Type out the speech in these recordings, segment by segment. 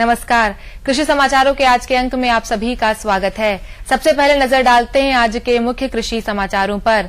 नमस्कार। कृषि समाचारों के आज के अंक में आप सभी का स्वागत है। सबसे पहले नजर डालते हैं आज के मुख्य कृषि समाचारों पर।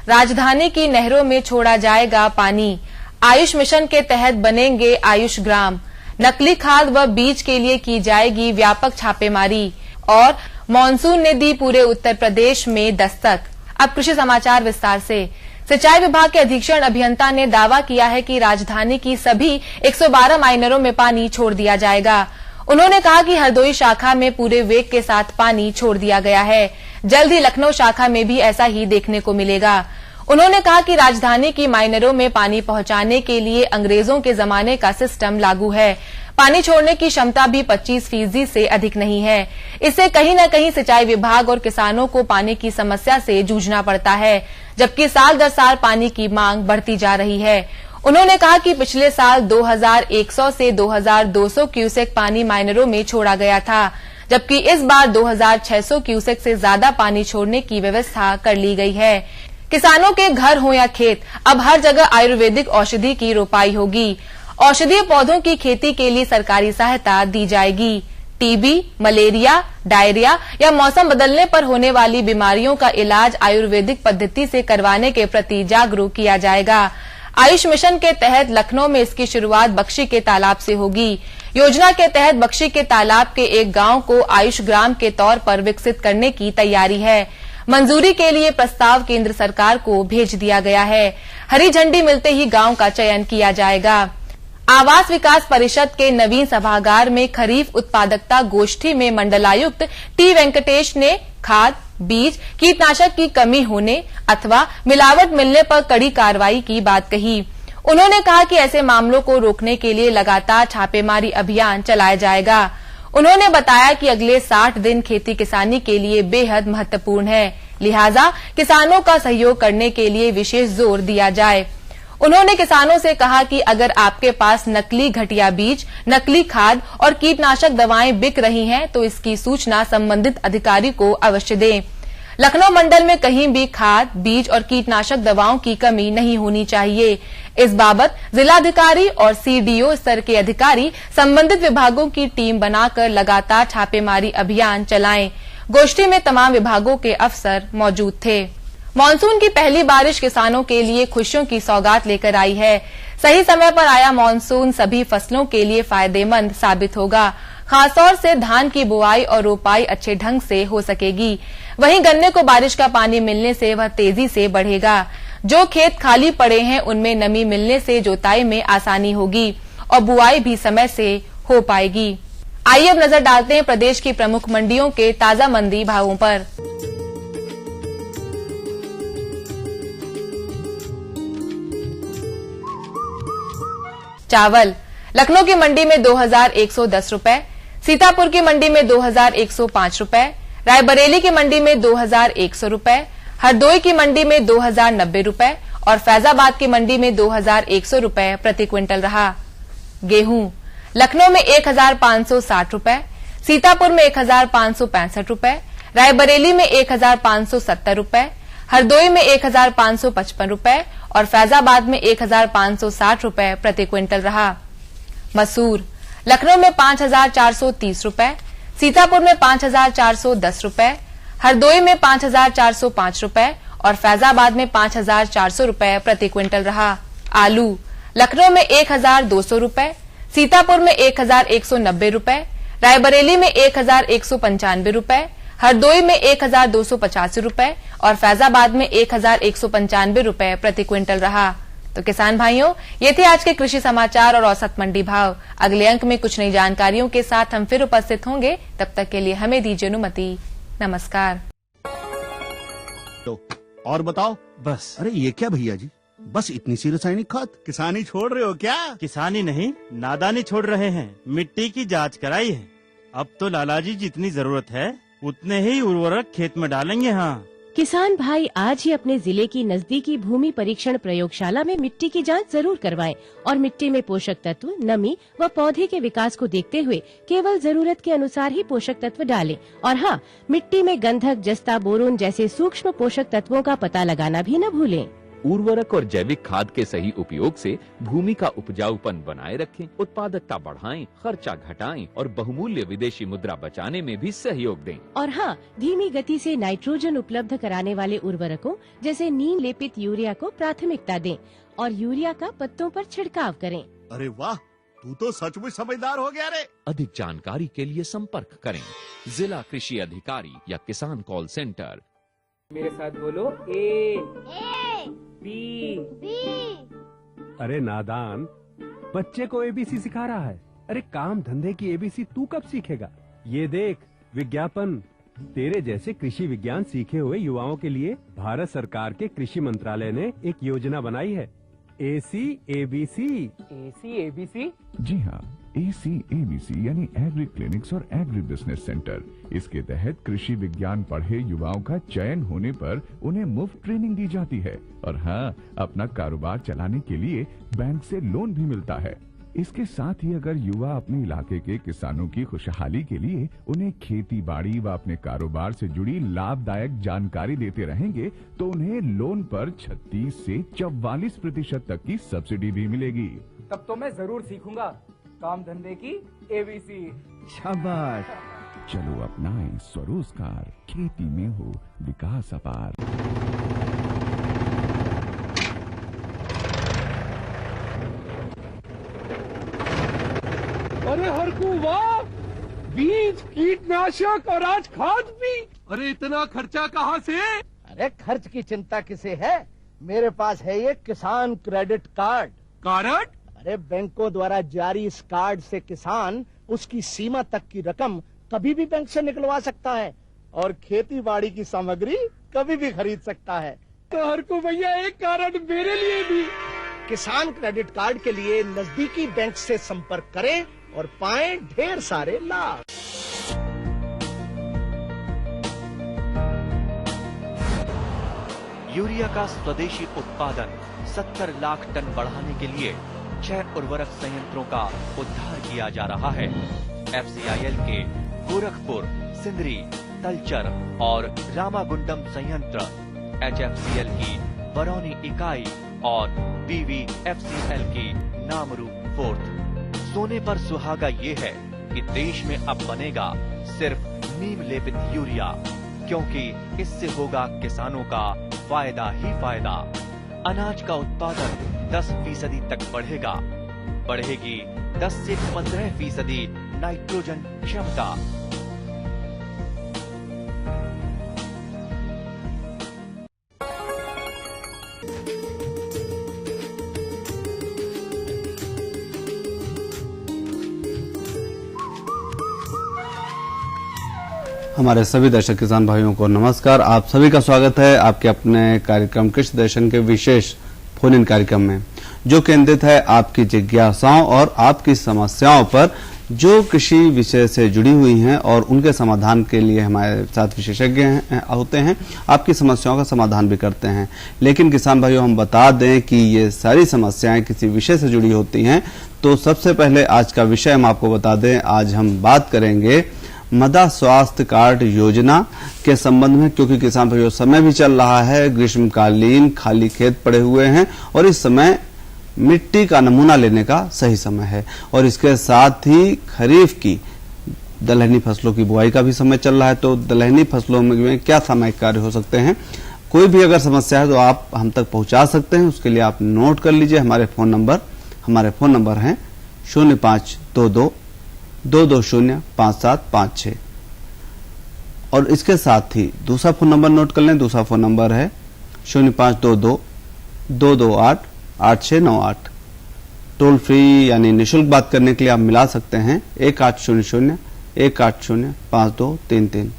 राजधानी की नहरों में छोड़ा जाएगा पानी। आयुष मिशन के तहत बनेंगे आयुष ग्राम। नकली खाद व बीज के लिए की जाएगी व्यापक छापेमारी। और मानसून ने दी पूरे उत्तर प्रदेश में दस्तक। अब कृषि समाचार विस्तार से। सिंचाई विभाग के अधीक्षण अभियंता ने दावा किया है कि राजधानी की सभी 112 माइनरों में पानी छोड़ दिया जाएगा। उन्होंने कहा कि हरदोई शाखा में पूरे वेग के साथ पानी छोड़ दिया गया है। जल्द ही लखनऊ शाखा में भी ऐसा ही देखने को मिलेगा। उन्होंने कहा कि राजधानी की माइनरों में पानी पहुंचाने के लिए अंग्रेजों के जमाने का सिस्टम लागू है। पानी छोड़ने की क्षमता भी 25% से अधिक नहीं है। इससे कहीं न कहीं सिंचाई विभाग और किसानों को पानी की समस्या से जूझना पड़ता है, जबकि साल दर साल पानी की मांग बढ़ती जा रही है। उन्होंने कहा कि पिछले साल 2100 से 2200 क्यूसेक पानी माइनरों में छोड़ा गया था, जबकि इस बार 2600 क्यूसेक से ज्यादा पानी छोड़ने की व्यवस्था कर ली गई है। किसानों के घर हो या खेत, अब हर जगह आयुर्वेदिक औषधि की रोपाई होगी। औषधीय पौधों की खेती के लिए सरकारी सहायता दी जाएगी। टीबी, मलेरिया, डायरिया या मौसम बदलने पर होने वाली बीमारियों का इलाज आयुर्वेदिक पद्धति से करवाने के प्रति जागरूक किया जाएगा। आयुष मिशन के तहत लखनऊ में इसकी शुरुआत बख्शी के तालाब से होगी। योजना के तहत बख्शी के तालाब के एक गांव को आयुष ग्राम के तौर पर विकसित करने की तैयारी है। मंजूरी के लिए प्रस्ताव केंद्र सरकार को भेज दिया गया है। हरी झंडी मिलते ही गांव का चयन किया जाएगा। आवास विकास परिषद के नवीन सभागार में खरीफ उत्पादकता गोष्ठी में मंडलायुक्त टी वेंकटेश ने खाद, बीज, कीटनाशक की कमी होने अथवा मिलावट मिलने पर कड़ी कार्रवाई की बात कही। उन्होंने कहा कि ऐसे मामलों को रोकने के लिए लगातार छापेमारी अभियान चलाया जाएगा। उन्होंने बताया कि अगले 60 दिन खेती किसानी के लिए बेहद महत्वपूर्ण है, लिहाजा किसानों का सहयोग करने के लिए विशेष जोर दिया जाए। उन्होंने किसानों से कहा कि अगर आपके पास नकली घटिया बीज, नकली खाद और कीटनाशक दवाएं बिक रही हैं, तो इसकी सूचना संबंधित अधिकारी को अवश्य दें। लखनऊ मंडल में कहीं भी खाद, बीज और कीटनाशक दवाओं की कमी नहीं होनी चाहिए। इस बाबत जिलाधिकारी और सीडीओ स्तर के अधिकारी संबंधित विभागों की टीम बनाकर लगातार छापेमारी अभियान चलाएं। गोष्ठी में तमाम विभागों के अफसर मौजूद थे। मानसून की पहली बारिश किसानों के लिए खुशियों की सौगात लेकर आई है। सही समय पर आया मानसून सभी फसलों के लिए फायदेमंद साबित होगा। खासतौर से धान की बुआई और रोपाई अच्छे ढंग से हो सकेगी। वहीं गन्ने को बारिश का पानी मिलने से वह तेजी से बढ़ेगा। जो खेत खाली पड़े हैं उनमें नमी मिलने से जोताई में आसानी होगी और बुआई भी समय से हो पाएगी। आइए अब नजर डालते हैं प्रदेश की प्रमुख मंडियों के ताजा मंडी भावों पर। चावल लखनऊ की मंडी में 2110 रुपए, सीतापुर की मंडी में 2105 रुपए, रायबरेली की मंडी में 2100 रुपए, हरदोई की मंडी में 2090 रुपए और फैजाबाद की मंडी में 2100 रुपए प्रति क्विंटल रहा। गेहूं लखनऊ में 1560 रुपए, सीतापुर में 1565 रुपए, रायबरेली में 1570 रुपए, हरदोई में 1555 रुपए और फैजाबाद में 1560 रुपए प्रति क्विंटल रहा। मसूर लखनऊ में 5430 रुपए, सीतापुर में 5410 रुपए, हरदोई में 5405 रुपए और फैजाबाद में 5400 रुपए प्रति क्विंटल रहा। आलू लखनऊ में 1200 रुपए, सीतापुर में 1190 रुपए, रायबरेली में 1195 रुपए, हरदोई में 1285 रुपए और फैजाबाद में 1195 रुपए प्रति क्विंटल रहा। तो किसान भाइयों, ये थे आज के कृषि समाचार और औसत मंडी भाव। अगले अंक में कुछ नई जानकारियों के साथ हम फिर उपस्थित होंगे। तब तक के लिए हमें दीजिए अनुमति। नमस्कार। तो और बताओ। बस। अरे ये क्या भैया जी, बस इतनी सी रासायनिक खाद? किसानी छोड़ रहे हो क्या? किसानी नहीं, नादानी छोड़ रहे हैं। मिट्टी की जांच कराई है। अब तो लालाजी जितनी जरूरत है उतने ही उर्वरक खेत में डालेंगे। हाँ किसान भाई आज ही अपने जिले की नजदीकी भूमि परीक्षण प्रयोगशाला में मिट्टी की जांच जरूर करवाएं और मिट्टी में पोषक तत्व, नमी व पौधे के विकास को देखते हुए केवल जरूरत के अनुसार ही पोषक तत्व डालें। और हाँ, मिट्टी में गंधक, जस्ता, बोरोन जैसे सूक्ष्म पोषक तत्वों का पता लगाना भी न भूलें। उर्वरक और जैविक खाद के सही उपयोग से भूमि का उपजाऊपन बनाए रखें, उत्पादकता बढ़ाएं, खर्चा घटाएं और बहुमूल्य विदेशी मुद्रा बचाने में भी सहयोग दें। और हाँ, धीमी गति से नाइट्रोजन उपलब्ध कराने वाले उर्वरकों जैसे नीम लेपित यूरिया को प्राथमिकता दें और यूरिया का पत्तों पर छिड़काव करें। अरे वाह, तू तो सचमुच समझदार हो गया रे। अधिक जानकारी के लिए संपर्क करें जिला कृषि अधिकारी या किसान कॉल सेंटर। मेरे साथ बोलो ए बी। अरे नादान, बच्चे को एबीसी सिखा रहा है। अरे काम धंधे की एबीसी तू कब सीखेगा? ये देख विज्ञापन। तेरे जैसे कृषि विज्ञान सीखे हुए युवाओं के लिए भारत सरकार के कृषि मंत्रालय ने एक योजना बनाई है, ACABC। ACABC? जी हाँ, ACABC यानी एग्री क्लिनिक्स और एग्री बिजनेस सेंटर। इसके तहत कृषि विज्ञान पढ़े युवाओं का चयन होने पर उन्हें मुफ्त ट्रेनिंग दी जाती है और हाँ, अपना कारोबार चलाने के लिए बैंक से लोन भी मिलता है। इसके साथ ही अगर युवा अपने इलाके के किसानों की खुशहाली के लिए उन्हें खेती बाड़ी व अपने कारोबार से जुड़ी लाभदायक जानकारी देते रहेंगे तो उन्हें लोन पर 36 से 44% तक की सब्सिडी भी मिलेगी। तब तो मैं जरूर सीखूंगा काम धंधे की ABC। शाबाश, चलो अपनाएं स्वरोजगार, खेती में हो विकास अपार। अरे हरकू वाह, बीज, कीटनाशक और आज खाद भी। अरे इतना खर्चा कहाँ से? अरे खर्च की चिंता किसे है, मेरे पास है ये किसान क्रेडिट कार्ड। कार्ड? अरे बैंकों द्वारा जारी इस कार्ड से किसान उसकी सीमा तक की रकम कभी भी बैंक से निकलवा सकता है और खेती बाड़ी की सामग्री कभी भी खरीद सकता है। तो हरकू भैया एक कार्ड मेरे लिए भी। किसान क्रेडिट कार्ड के लिए नजदीकी बैंक से संपर्क करें और पाएं ढेर सारे लाभ। यूरिया का स्वदेशी उत्पादन 70 लाख टन बढ़ाने के लिए 6 उर्वरक संयंत्रों का उद्धार किया जा रहा है। FCIL के गोरखपुर, सिंदरी, तलचर और रामागुंडम संयंत्र, HFCL की बरौनी इकाई और BVFCL की नामरू फोर्थ। सोने पर सुहागा ये है कि देश में अब बनेगा सिर्फ नीम लेपित यूरिया, क्योंकि इससे होगा किसानों का फायदा ही फायदा। अनाज का उत्पादन 10% तक बढ़ेगा, बढ़ेगी 10 से 15% नाइट्रोजन क्षमता। हमारे सभी दर्शक किसान भाइयों को नमस्कार। आप सभी का स्वागत है आपके अपने कार्यक्रम कृषि दर्शन के विशेष फोन इन कार्यक्रम में, जो केंद्रित है आपकी जिज्ञासाओं और आपकी समस्याओं पर, जो कृषि विषय से जुड़ी हुई हैं और उनके समाधान के लिए हमारे साथ विशेषज्ञ होते हैं, आपकी समस्याओं का समाधान भी करते हैं। लेकिन किसान भाइयों, हम बता दें कि ये सारी समस्याएं किसी विषय से जुड़ी होती हैं। तो सबसे पहले आज का विषय हम आपको बता दें। आज हम बात करेंगे मृदा स्वास्थ्य कार्ड योजना के संबंध में, क्योंकि किसान भाइयों समय भी चल रहा है, ग्रीष्मकालीन खाली खेत पड़े हुए हैं और इस समय मिट्टी का नमूना लेने का सही समय है और इसके साथ ही खरीफ की दलहनी फसलों की बुआई का भी समय चल रहा है। तो दलहनी फसलों में क्या सामयिक कार्य हो सकते हैं, कोई भी अगर समस्या है तो आप हम तक पहुंचा सकते हैं। उसके लिए आप नोट कर लीजिए हमारे फोन नंबर हैं 0522-220-5756 और इसके साथ ही दूसरा फोन नंबर नोट कर लें। दूसरा फोन नंबर है 0522-228-8698। टोल फ्री यानी निःशुल्क बात करने के लिए आप मिला सकते हैं 1800-180-5233।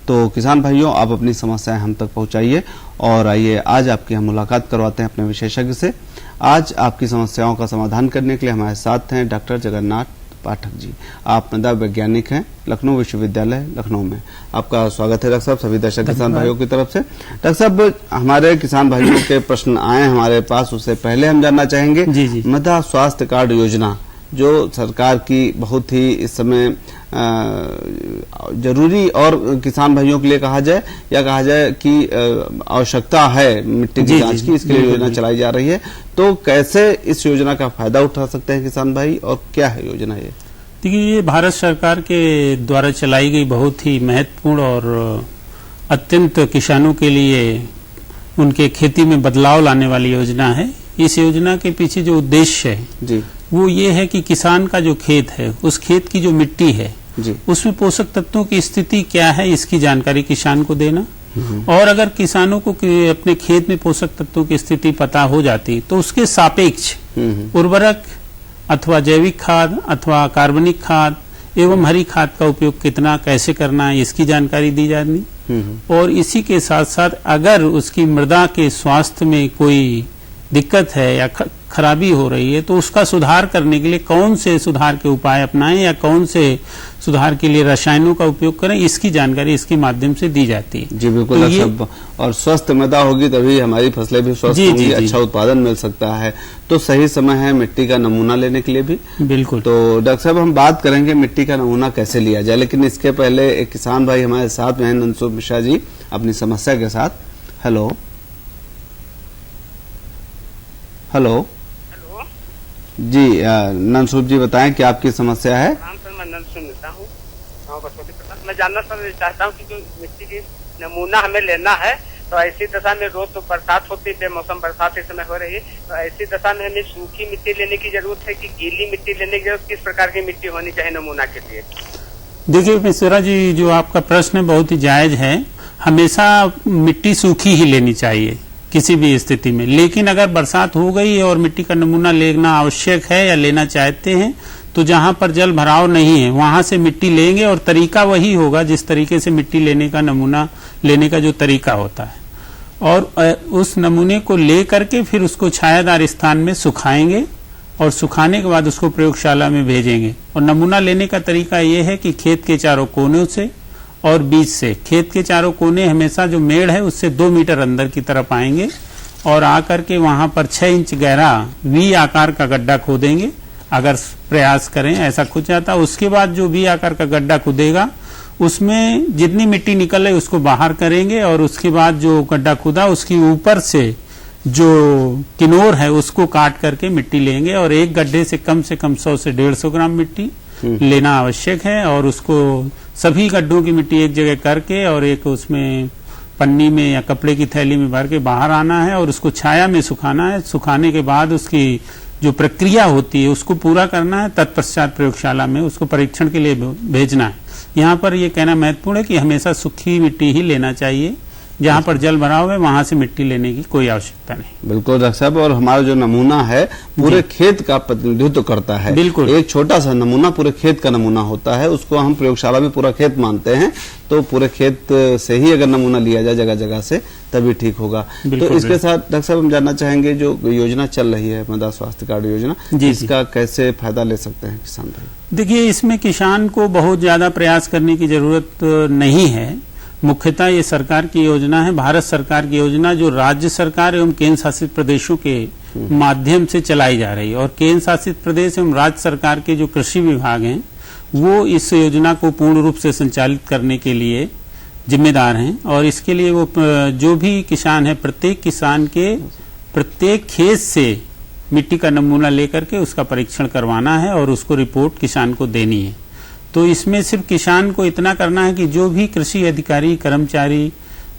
तो किसान भाइयों, आप अपनी समस्याएं हम तक पहुंचाइए और आइए आज आपकी हम मुलाकात करवाते हैं अपने विशेषज्ञ से। आज आपकी समस्याओं का समाधान करने के लिए हमारे साथ हैं डॉक्टर जगन्नाथ पाठक जी। आप मृदा वैज्ञानिक हैं लखनऊ विश्वविद्यालय लखनऊ में। आपका स्वागत है डॉक्टर साहब सभी दर्शक किसान भाइयों की तरफ से। डॉक्टर साहब, हमारे किसान भाइयों के प्रश्न आए हमारे पास, उससे पहले हम जानना चाहेंगे मृदा स्वास्थ्य कार्ड योजना जो सरकार की बहुत ही इस समय जरूरी और किसान भाइयों के लिए कहा जाए या कहा जाए कि आवश्यकता है मिट्टी की जांच की, इसके लिए योजना चलाई जा रही है। तो कैसे इस योजना का फायदा उठा सकते हैं किसान भाई और क्या है योजना ये? देखिए, ये भारत सरकार के द्वारा चलाई गई बहुत ही महत्वपूर्ण और अत्यंत किसानों के लिए उनके खेती में बदलाव लाने वाली योजना है। इस योजना के पीछे जो उद्देश्य है जी, वो ये है कि किसान का जो खेत है, उस खेत की जो मिट्टी है जी, उसमें पोषक तत्वों की स्थिति क्या है, इसकी जानकारी किसान को देना। और अगर किसानों को अपने खेत में पोषक तत्वों की स्थिति पता हो जाती तो उसके सापेक्ष उर्वरक अथवा जैविक खाद अथवा कार्बनिक खाद एवं हरी खाद का उपयोग कितना कैसे करना है, इसकी जानकारी दी जानी। और इसी के साथ साथ अगर उसकी मृदा के स्वास्थ्य में कोई दिक्कत है या खराबी हो रही है तो उसका सुधार करने के लिए कौन से सुधार के उपाय अपनाएं या कौन से सुधार के लिए रसायनों का उपयोग करें, इसकी जानकारी इसके माध्यम से दी जाती है। जी बिल्कुल। तो और स्वस्थ मृदा होगी तभी हमारी फसलें भी स्वस्थ होंगी, अच्छा उत्पादन मिल सकता है। तो सही समय है मिट्टी का नमूना लेने के लिए भी। बिल्कुल। तो डॉक्टर साहब, हम बात करेंगे मिट्टी का नमूना कैसे लिया जाए, लेकिन इसके पहले एक किसान भाई हमारे साथ में हैं, नंदसूप मिश्रा जी, अपनी समस्या के साथ। हेलो हेलो जी, नंदसूप जी बताएं कि आपकी समस्या है। सर, मैं नंदसूप मिश्रा हूँ, मैं जानना सर चाहता हूँ कि जो मिट्टी की नमूना हमें लेना है तो ऐसी दशा में रोज तो बरसात होती है, बेमौसम बरसात इस समय हो रही है, तो ऐसी दशा में हमें सूखी मिट्टी लेने की जरूरत है कि गीली मिट्टी लेने की जरूरत, किस प्रकार की मिट्टी होनी चाहिए नमूना के लिए? देखिए मिश्रा जी, जो आपका प्रश्न बहुत ही जायज है। हमेशा मिट्टी सूखी ही लेनी चाहिए किसी भी स्थिति में, लेकिन अगर बरसात हो गई और मिट्टी का नमूना लेना आवश्यक है या लेना चाहते हैं तो जहां पर जल भराव नहीं है वहां से मिट्टी लेंगे और तरीका वही होगा जिस तरीके से मिट्टी लेने का नमूना लेने का जो तरीका होता है। और उस नमूने को ले करके फिर उसको छायादार स्थान में सुखाएंगे और सुखाने के बाद उसको प्रयोगशाला में भेजेंगे। और नमूना लेने का तरीका ये है कि खेत के चारों कोनों से और बीच से, खेत के चारों कोने हमेशा जो मेड़ है उससे 2 मीटर अंदर की तरफ आएंगे और आकर के वहां पर 6 इंच गहरा वी आकार का गड्ढा खोदेंगे। अगर प्रयास करें ऐसा खुद जाता, उसके बाद जो वी आकार का गड्ढा खुदेगा उसमें जितनी मिट्टी निकले उसको बाहर करेंगे और उसके बाद जो गड्ढा खुदा उसके ऊपर से जो किनोर है उसको काट करके मिट्टी लेंगे और एक गड्ढे से कम 100 से 150 ग्राम मिट्टी लेना आवश्यक है। और उसको सभी गड्ढों की मिट्टी एक जगह करके और एक उसमें पन्नी में या कपड़े की थैली में भर के बाहर आना है और उसको छाया में सुखाना है। सुखाने के बाद उसकी जो प्रक्रिया होती है उसको पूरा करना है, तत्पश्चात प्रयोगशाला में उसको परीक्षण के लिए भेजना है। यहाँ पर ये कहना महत्वपूर्ण है कि हमेशा सूखी मिट्टी ही लेना चाहिए, जहाँ पर जल भराव है वहां से मिट्टी लेने की कोई आवश्यकता नहीं। बिल्कुल डॉक्टर साहब, और हमारा जो नमूना है पूरे खेत का प्रतिनिधित्व करता है। बिल्कुल। एक छोटा सा नमूना पूरे खेत का नमूना होता है, उसको हम प्रयोगशाला में पूरा खेत मानते हैं। तो पूरे खेत से ही अगर नमूना लिया जाए जगह जगह से तभी ठीक होगा। तो इसके साथ डॉक्टर साहब हम जानना चाहेंगे जो योजना चल रही है मृदा स्वास्थ्य कार्ड योजना, इसका कैसे फायदा ले सकते हैं किसान भाई? देखिए, इसमें किसान को बहुत ज्यादा प्रयास करने की जरूरत नहीं है। मुख्यतः ये सरकार की योजना है, भारत सरकार की योजना, जो राज्य सरकार एवं केंद्र शासित प्रदेशों के माध्यम से चलाई जा रही है। और केंद्र शासित प्रदेश एवं राज्य सरकार के जो कृषि विभाग हैं वो इस योजना को पूर्ण रूप से संचालित करने के लिए जिम्मेदार हैं। और इसके लिए वो जो भी किसान है, प्रत्येक किसान के प्रत्येक खेत से मिट्टी का नमूना लेकर के उसका परीक्षण करवाना है और उसको रिपोर्ट किसान को देनी है। तो इसमें सिर्फ किसान को इतना करना है कि जो भी कृषि अधिकारी, कर्मचारी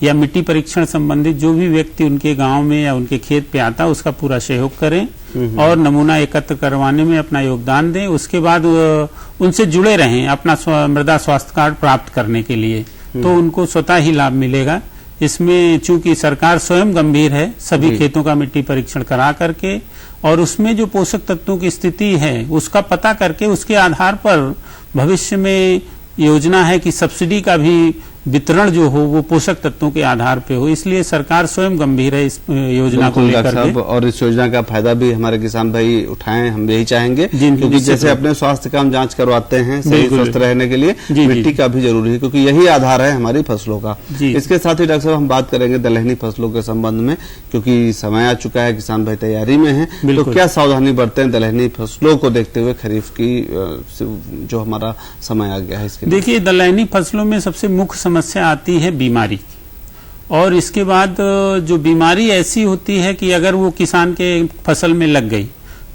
या मिट्टी परीक्षण संबंधित जो भी व्यक्ति उनके गांव में या उनके खेत पे आता उसका पूरा सहयोग करें और नमूना एकत्र करवाने में अपना योगदान दें। उसके बाद उनसे जुड़े रहें अपना मृदा स्वास्थ्य कार्ड प्राप्त करने के लिए, तो उनको स्वतः ही लाभ मिलेगा। इसमें चूंकि सरकार स्वयं गंभीर है, सभी खेतों का मिट्टी परीक्षण करा करके और उसमें जो पोषक तत्वों की स्थिति है उसका पता करके उसके आधार पर भविष्य में योजना है कि सब्सिडी का भी वितरण जो हो वो पोषक तत्वों के आधार पे हो, इसलिए सरकार स्वयं गंभीर है इस योजना को लेकर के। और इस योजना का फायदा भी हमारे किसान भाई उठाएं, हम यही चाहेंगे, क्योंकि जैसे अपने स्वास्थ्य का हम जांच करवाते हैं सही स्वस्थ रहने के लिए, मिट्टी का भी जरूरी है, क्योंकि यही आधार है हमारी फसलों का। इसके साथ ही डॉक्टर साहब हम बात करेंगे दलहनी फसलों के संबंध में, क्योंकि समय आ चुका है, किसान भाई तैयारी में है, तो क्या सावधानी बरते हैं दलहनी फसलों को देखते हुए खरीफ की जो हमारा समय आ गया है इसके? देखिए, दलहनी फसलों में सबसे मुख्य समस्या आती है बीमारी की, और इसके बाद जो बीमारी ऐसी होती है कि अगर वो किसान के फसल में लग गई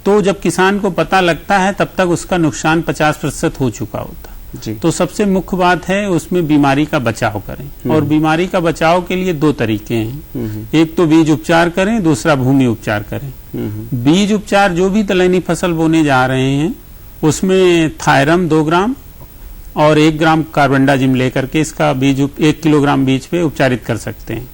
तो जब किसान को पता लगता है तब तक उसका नुकसान 50% हो चुका होता है। तो सबसे मुख्य बात है उसमें बीमारी का बचाव करें, और बीमारी का बचाव के लिए 2 तरीके हैं। एक तो बीज उपचार करें, दूसरा भूमि उपचार करें। बीज उपचार जो भी दलहनी फसल बोने जा रहे हैं उसमें थायरम 2 ग्राम और 1 ग्राम कार्बेंडाजिम लेकर के इसका बीज 1 किलोग्राम बीज पे उपचारित कर सकते हैं।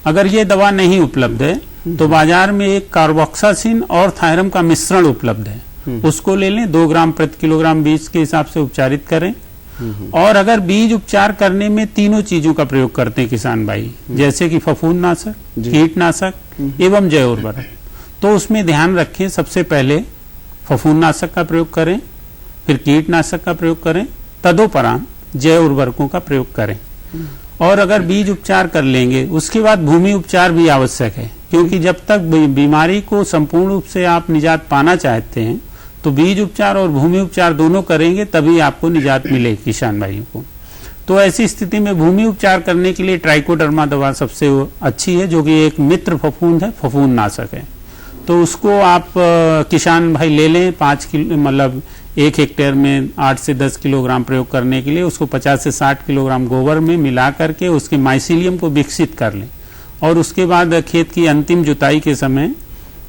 अगर ये दवा नहीं उपलब्ध है तो बाजार में एक कार्बोक्सासिन और थायरम का मिश्रण उपलब्ध है, उसको ले लें, 2 ग्राम प्रति किलोग्राम बीज के हिसाब से उपचारित करें। और अगर बीज उपचार करने में तीनों चीजों का प्रयोग करते हैं किसान भाई, जैसे कि फफूंदनाशक, कीटनाशक एवं जैव उर्वरक, तो उसमें ध्यान रखें सबसे पहले फफूंदनाशक का प्रयोग करें, फिर कीटनाशक का प्रयोग करें, तदोपरांत जैव उर्वरकों का प्रयोग करें। और अगर बीज उपचार कर लेंगे उसके बाद भूमि उपचार भी आवश्यक है, क्योंकि जब तक बीमारी को संपूर्ण रूप से आप निजात पाना चाहते हैं तो बीज उपचार और भूमि उपचार दोनों करेंगे, तभी आपको निजात मिलेगी किसान भाइयों को। तो ऐसी स्थिति में भूमि उपचार करने के लिए ट्राइकोडर्मा दवा सबसे अच्छी है, जो कि एक मित्र फफूंद है, फफूंदनाशक है। तो उसको आप किसान भाई ले लें, 5 किलो मतलब 1 हेक्टेयर में 8 से 10 किलोग्राम प्रयोग करने के लिए उसको 50 से 60 किलोग्राम गोबर में मिला करके उसके माइसीलियम को विकसित कर लें, और उसके बाद खेत की अंतिम जुताई के समय,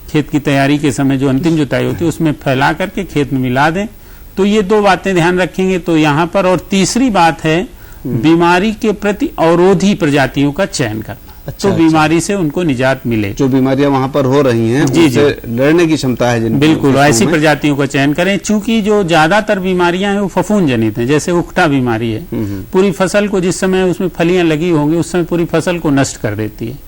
खेत की तैयारी के समय जो अंतिम जुताई होती है उसमें फैला करके खेत में मिला दें। तो ये 2 बातें ध्यान रखेंगे तो यहाँ पर। और तीसरी बात है बीमारी के प्रति अवरोधी प्रजातियों का चयन करना, तो बीमारी से उनको निजात मिले। जो बीमारियां वहां पर हो रही हैं उससे लड़ने की क्षमता है जिनकी, बिल्कुल ऐसी प्रजातियों का चयन करें। चूंकि जो ज्यादातर बीमारियां हैं वो फफूंद जनित हैं, जैसे उकठा बीमारी है, पूरी फसल को जिस समय उसमें फलियां लगी होंगी उस समय पूरी फसल को नष्ट कर देती है,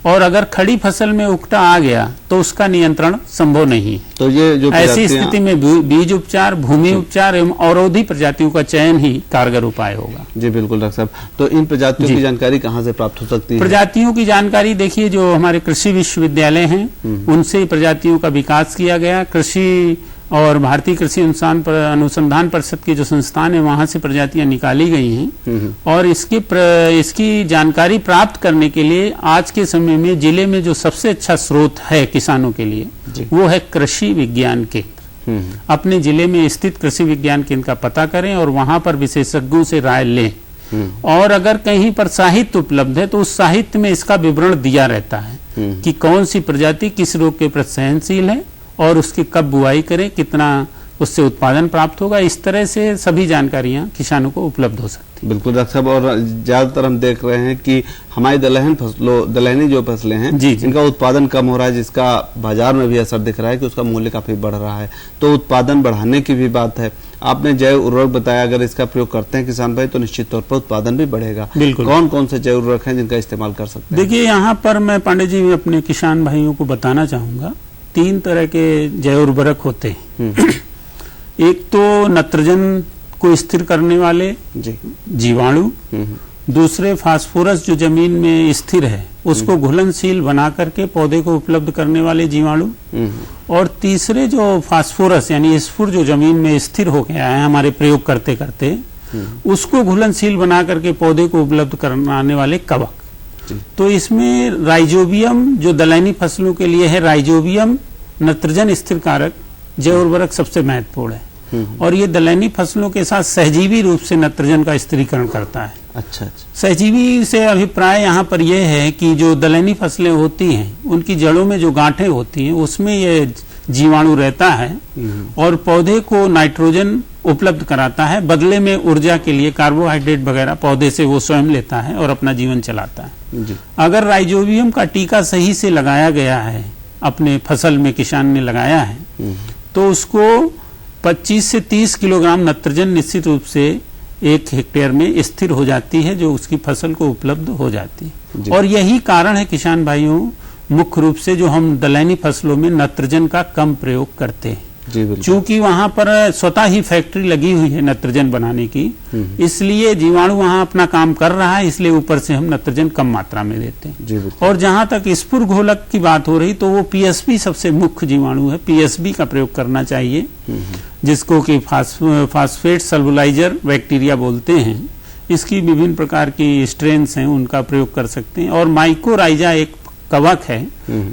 और अगर खड़ी फसल में उकठा आ गया तो उसका नियंत्रण संभव नहीं है। तो ये जो ऐसी स्थिति में बीज उपचार, भूमि उपचार एवं अवरोधी प्रजातियों का चयन ही कारगर उपाय होगा। जी बिल्कुल डॉक्टर साहब। तो इन प्रजातियों की जानकारी कहाँ से प्राप्त हो सकती है? प्रजातियों की जानकारी देखिए, जो हमारे कृषि विश्वविद्यालय हैं उनसे प्रजातियों का विकास किया गया। कृषि और भारतीय कृषि अनुसंधान परिषद के जो संस्थान है वहां से प्रजातियां निकाली गई हैं, और इसकी जानकारी प्राप्त करने के लिए आज के समय में जिले में जो सबसे अच्छा स्रोत है किसानों के लिए वो है कृषि विज्ञान केंद्र। अपने जिले में स्थित कृषि विज्ञान केंद्र का पता करें और वहां पर विशेषज्ञों से राय लें, और अगर कहीं पर साहित्य उपलब्ध है तो उस साहित्य में इसका विवरण दिया रहता है कि कौन सी प्रजाति किस रोग के प्रति सहनशील है और उसकी कब बुआई करें, कितना उससे उत्पादन प्राप्त होगा। इस तरह से सभी जानकारियां किसानों को उपलब्ध हो सकती है। बिल्कुल डॉक्टर साहब। और ज्यादातर हम देख रहे हैं कि हमारी दलहनी जो फसलें हैं इनका उत्पादन कम हो रहा है, जिसका बाजार में भी असर दिख रहा है कि उसका मूल्य काफी बढ़ रहा है। तो उत्पादन बढ़ाने की भी बात है। आपने जैव उर्वरक बताया, अगर इसका प्रयोग करते हैं किसान भाई तो निश्चित तौर पर उत्पादन भी बढ़ेगा। बिल्कुल। कौन कौन से जैव उर्वरक हैं जिनका इस्तेमाल कर सकते हैं? देखिए, यहाँ पर मैं पांडे जी अपने किसान भाइयों को बताना चाहूंगा, 3 तरह के जैव उर्वरक होते हैं। एक तो नत्रजन को स्थिर करने वाले जीवाणु, दूसरे फास्फोरस जो जमीन में स्थिर है उसको घुलनशील बना करके पौधे को उपलब्ध करने वाले जीवाणु, और तीसरे जो फास्फोरस यानी स्फुर जो जमीन में स्थिर हो गया है हमारे प्रयोग करते करते उसको घुलनशील बना करके पौधे को उपलब्ध कराने वाले कवक। तो इसमें राइजोबियम जो दलहनी फसलों के लिए है, राइजोबियम नत्रजन स्थिर कारक जैव उर्वरक सबसे महत्वपूर्ण है, और ये दलहनी फसलों के साथ सहजीवी रूप से नत्रजन का स्थिरीकरण करता है। अच्छा। सहजीवी से अभिप्राय यहाँ पर यह है कि जो दलहनी फसलें होती हैं उनकी जड़ों में जो गांठें होती हैं उसमें ये जीवाणु रहता है और पौधे को नाइट्रोजन उपलब्ध कराता है, बदले में ऊर्जा के लिए कार्बोहाइड्रेट वगैरह पौधे से वो स्वयं लेता है और अपना जीवन चलाता है। अगर राइजोबियम का टीका सही से लगाया गया है, अपने फसल में किसान ने लगाया है, तो उसको 25 से 30 किलोग्राम नत्रजन निश्चित रूप से एक हेक्टेयर में स्थिर हो जाती है, जो उसकी फसल को उपलब्ध हो जाती है। और यही कारण है किसान भाइयों, मुख्य रूप से जो हम दलहनी फसलों में नाइट्रोजन का कम प्रयोग करते हैं, क्योंकि वहां पर स्वतः ही फैक्ट्री लगी हुई है नाइट्रोजन बनाने की, इसलिए जीवाणु वहां अपना काम कर रहा है, इसलिए ऊपर से हम नाइट्रोजन कम मात्रा में देते हैं। और जहां तक स्फुर घोलक की बात हो रही, तो वो पीएसबी सबसे मुख्य जीवाणु है, पीएसबी का प्रयोग करना चाहिए, जिसको कि फास्फेट सल्वुलाइजर बैक्टीरिया बोलते हैं। इसकी विभिन्न प्रकार की स्ट्रेन्स हैं, उनका प्रयोग कर सकते हैं। और माइकोराइजा एक कवक है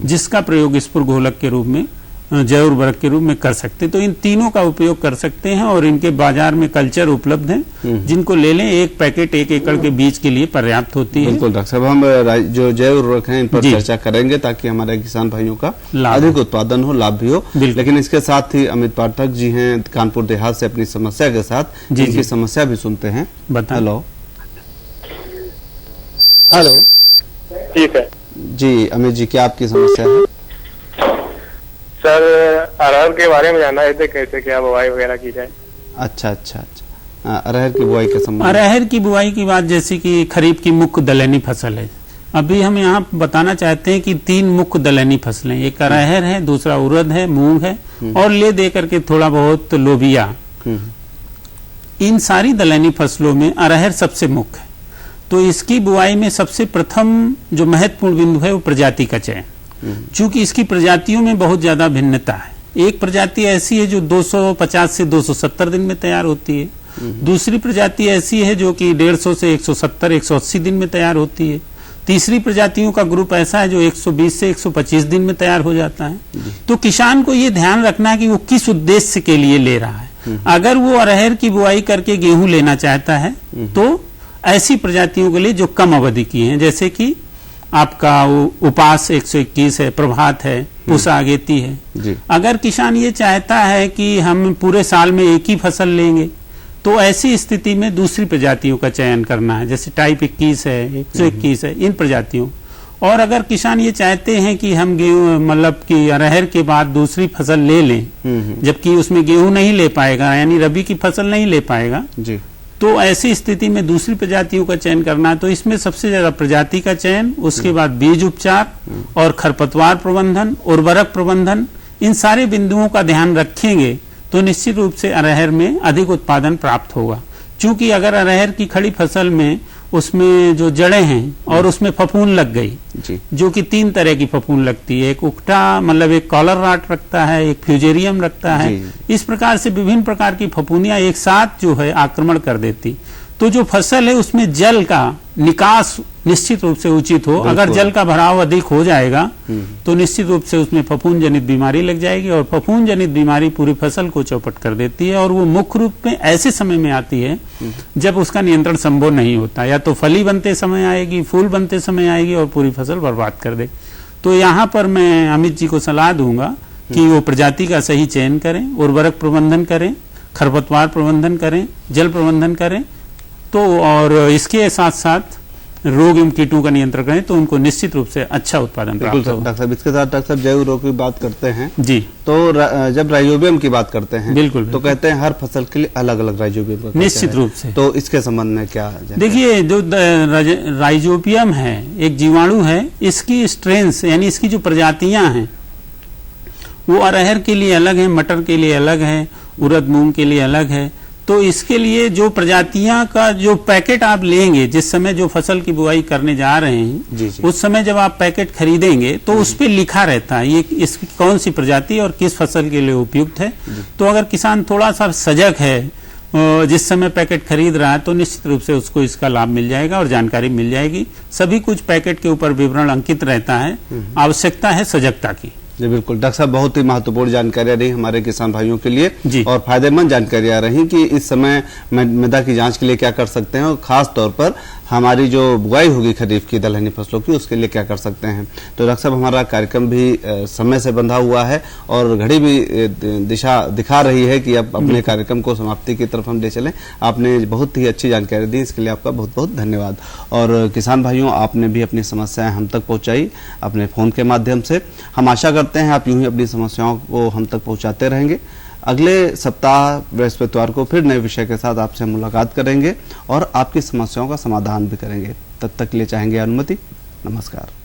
जिसका प्रयोग स्फुर घोलक के रूप में, जैव उर्वरक के रूप में कर सकते हैं। तो इन तीनों का उपयोग कर सकते हैं और इनके बाजार में कल्चर उपलब्ध हैं, जिनको ले लें, एक पैकेट 1 एकड़ के बीज के लिए पर्याप्त होती है। बिल्कुल डॉक्टर साहब, हम जो जैव उर्वरक हैं इन पर चर्चा करेंगे ताकि हमारे किसान भाइयों का अधिक उत्पादन हो, लाभ भी हो। लेकिन इसके साथ ही अमित पाठक जी हैं कानपुर देहात से, अपनी समस्या के साथ इनकी समस्या भी सुनते हैं। हेलो हेलो, ठीक है जी अमित जी, क्या आपकी समस्या है? सर, अरहर के बारे में जानना है, कैसे क्या बुआई वगैरह की जाए? अच्छा, अरहर की बुआई के संबंध, अरहर की बुआई की बात, जैसे कि खरीफ की मुख्य दलहनी फसल है। अभी हम यहाँ बताना चाहते हैं कि 3 मुख्य दलहनी फसलें, एक अरहर है, दूसरा उड़द है, मूंग है, और ले दे करके थोड़ा बहुत लोबिया। इन सारी दलहनी फसलों में अरहर सबसे मुख्य है। तो इसकी बुआई में सबसे प्रथम जो महत्वपूर्ण बिंदु है वो प्रजाति का चयन, चूंकि इसकी प्रजातियों में बहुत ज्यादा भिन्नता है। एक प्रजाति ऐसी है जो 250 से 270 दिन में तैयार होती है, दूसरी प्रजाति ऐसी है जो कि 150 से 170 180 दिन में तैयार होती है, तीसरी प्रजातियों का ग्रुप ऐसा है जो 120 से 125 दिन में तैयार हो जाता है। तो किसान को ये ध्यान रखना है कि वो किस उद्देश्य के लिए ले रहा है। अगर वो अरहर की बुआई करके गेहूं लेना चाहता है तो ऐसी प्रजातियों के लिए जो कम अवधि की हैं, जैसे कि आपका उपास 121 है, प्रभात है, पूसा अगेती है। अगर किसान ये चाहता है कि हम पूरे साल में एक ही फसल लेंगे, तो ऐसी स्थिति में दूसरी प्रजातियों का चयन करना है, जैसे टाइप 21 है, 121 है, इन प्रजातियों। और अगर किसान ये चाहते हैं कि हम गेहूं, मतलब कि अरहर के बाद दूसरी फसल ले लें, जबकि उसमें गेहूं नहीं ले पाएगा, यानी रबी की फसल नहीं ले पाएगा, तो ऐसी स्थिति में दूसरी प्रजातियों का चयन करना। तो इसमें सबसे ज्यादा प्रजाति का चयन, उसके बाद बीज उपचार और खरपतवार प्रबंधन, उर्वरक प्रबंधन, इन सारे बिंदुओं का ध्यान रखेंगे तो निश्चित रूप से अरहर में अधिक उत्पादन प्राप्त होगा। क्योंकि अगर अरहर की खड़ी फसल में उसमें जो जड़ें हैं और उसमें फफूंद लग गई, जो कि 3 तरह की फफूंद लगती है, एक उकटा मतलब एक कॉलर राट रखता है, एक फ्यूजेरियम रखता है, इस प्रकार से विभिन्न प्रकार की फफूंदियां एक साथ जो है आक्रमण कर देती। तो जो फसल है उसमें जल का निकास निश्चित रूप से उचित हो। अगर जल का भराव अधिक हो जाएगा तो निश्चित रूप से उसमें फफूंद जनित बीमारी लग जाएगी, और फफूंद जनित बीमारी पूरी फसल को चौपट कर देती है। और वो मुख्य रूप में ऐसे समय में आती है जब उसका नियंत्रण संभव नहीं होता, या तो फली बनते समय आएगी, फूल बनते समय आएगी और पूरी फसल बर्बाद कर दे। तो यहाँ पर मैं अमित जी को सलाह दूंगा कि वो प्रजाति का सही चयन करें, उर्वरक प्रबंधन करें, खरपतवार प्रबंधन करें, जल प्रबंधन करें, तो और इसके साथ साथ रोग एवं कीटों का नियंत्रण करें, तो उनको निश्चित रूप से अच्छा उत्पादन प्राप्त होगा। डॉक्टर साहब, इसके साथ डॉक्टर साहब जैव उर्वरक की बात करते हैं जी, तो जब राइजोबियम की बात करते हैं बिल्कुल तो कहते हैं हर फसल के लिए अलग अलग राइजोबियम निश्चित रूप से। तो इसके संबंध में क्या? देखिए, जो राइजोबियम है एक जीवाणु है, इसकी स्ट्रेन्स यानी इसकी जो प्रजातियां हैं वो अरहर के लिए अलग है, मटर के लिए अलग है, उड़द मूंग के लिए अलग है। तो इसके लिए जो प्रजातियां का जो पैकेट आप लेंगे, जिस समय जो फसल की बुआई करने जा रहे हैं उस समय जब आप पैकेट खरीदेंगे तो उस पे लिखा रहता है ये इसकी कौन सी प्रजाति और किस फसल के लिए उपयुक्त है। तो अगर किसान थोड़ा सा सजग है जिस समय पैकेट खरीद रहा है, तो निश्चित रूप से उसको इसका लाभ मिल जाएगा और जानकारी मिल जाएगी। सभी कुछ पैकेट के ऊपर विवरण अंकित रहता है। आवश्यकता है सजगता की। जी बिल्कुल डॉक्टर साहब, बहुत ही महत्वपूर्ण जानकारियां रही हमारे किसान भाइयों के लिए और फायदेमंद जानकारियां रही कि इस समय मृदा की जांच के लिए क्या कर सकते हैं, और खास तौर पर हमारी जो बुआई होगी खरीफ की दलहनी फसलों की उसके लिए क्या कर सकते हैं। तो डॉक्टर साहब, हमारा कार्यक्रम भी समय से बंधा हुआ है और घड़ी भी दिशा दिखा रही है कि अब अपने कार्यक्रम को समाप्ति की तरफ हम ले चलें। आपने बहुत ही अच्छी जानकारी दी, इसके लिए आपका बहुत बहुत धन्यवाद। और किसान भाइयों, आपने भी अपनी समस्याएं हम तक पहुंचाई अपने फोन के माध्यम से। हम आशा करते हैं आप यूं ही अपनी समस्याओं को हम तक पहुंचाते रहेंगे। अगले सप्ताह बृहस्पतिवार को फिर नए विषय के साथ आपसे मुलाकात करेंगे और आपकी समस्याओं का समाधान भी करेंगे। तब तक के लिए चाहेंगे अनुमति। नमस्कार।